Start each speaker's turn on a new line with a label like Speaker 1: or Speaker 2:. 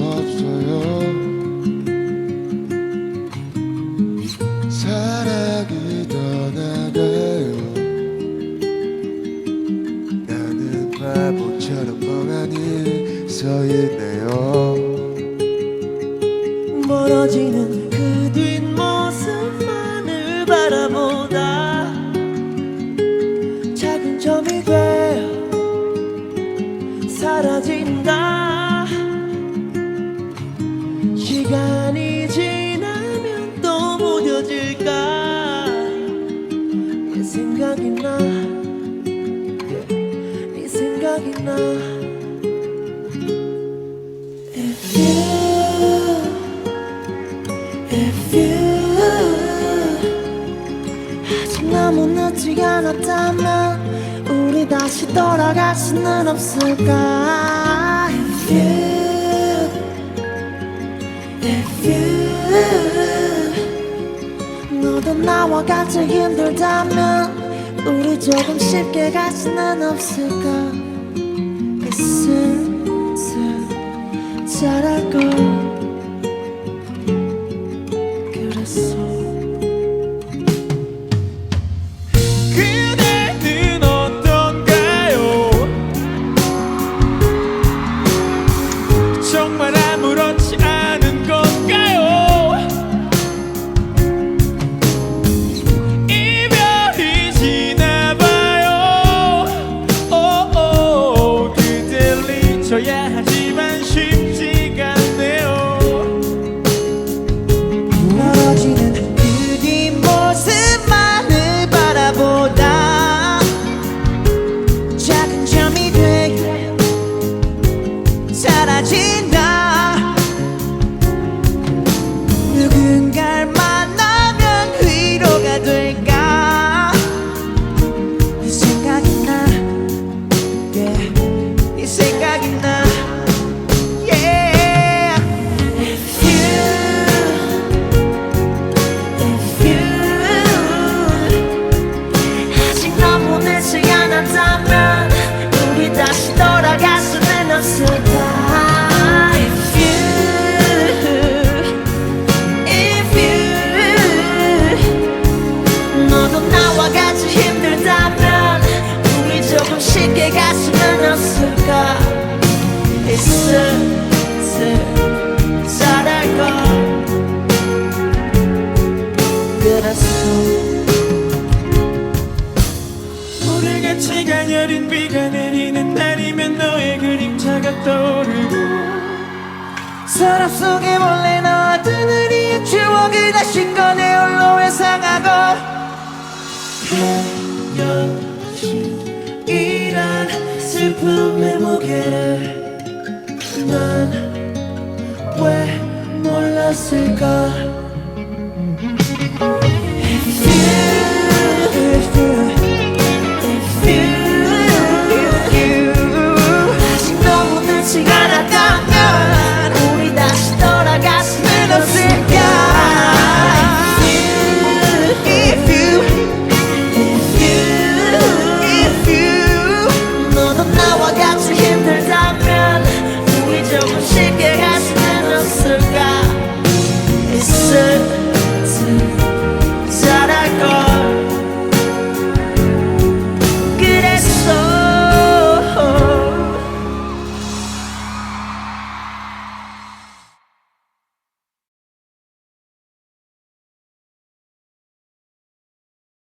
Speaker 1: 없어요. 사랑이 떠나가요. 나는 바보처럼 멍하니 서 있네요.
Speaker 2: 멀어지는 그 뒷모습만을 바라보다 작은 점이 되어 사라진다. 시간이 지나면 또 무뎌질까. 네 생각이 나, 네 생각이 나. If you 아직 너무 늦지 않았다면 우리 다시 돌아갈 수는 없을까. If you 너도 나와 같이 힘들다면 우리 조금 쉽게 갈 수는 없을까. 슬슬 잘할걸.
Speaker 3: 그대는 어떤가요? 정말 아무렇지 않은 건가요? 이별이 지나봐요. 그댈 잊어야 하지만 쉽지가 않네요.
Speaker 2: 멀어지는 그 뒷모습만을 바라보다 작은 점이 되어 사라진다. 누군가를 만나면 위로가 될까. 네 생각이 나, yeah. 네 생각이 나, yeah. 아직 너무 늦지 않았다면 우리 다시 돌아갈 수는 없을까. If you 너도 나와 같이 힘들다면 우리 조금 쉽게 갈 수는 없을까. 슬슬 잘할걸. 그랬어.
Speaker 3: 모래같이 가녀린 비가 내리는 날이면 너의 그림자가 떠오르고
Speaker 2: 서랍 속에 몰래 넣어둔 우리의 추억을 다시 꺼내 홀로 회상하고. 헤어짐이란 슬픔의 무게를 난 왜 몰랐을까.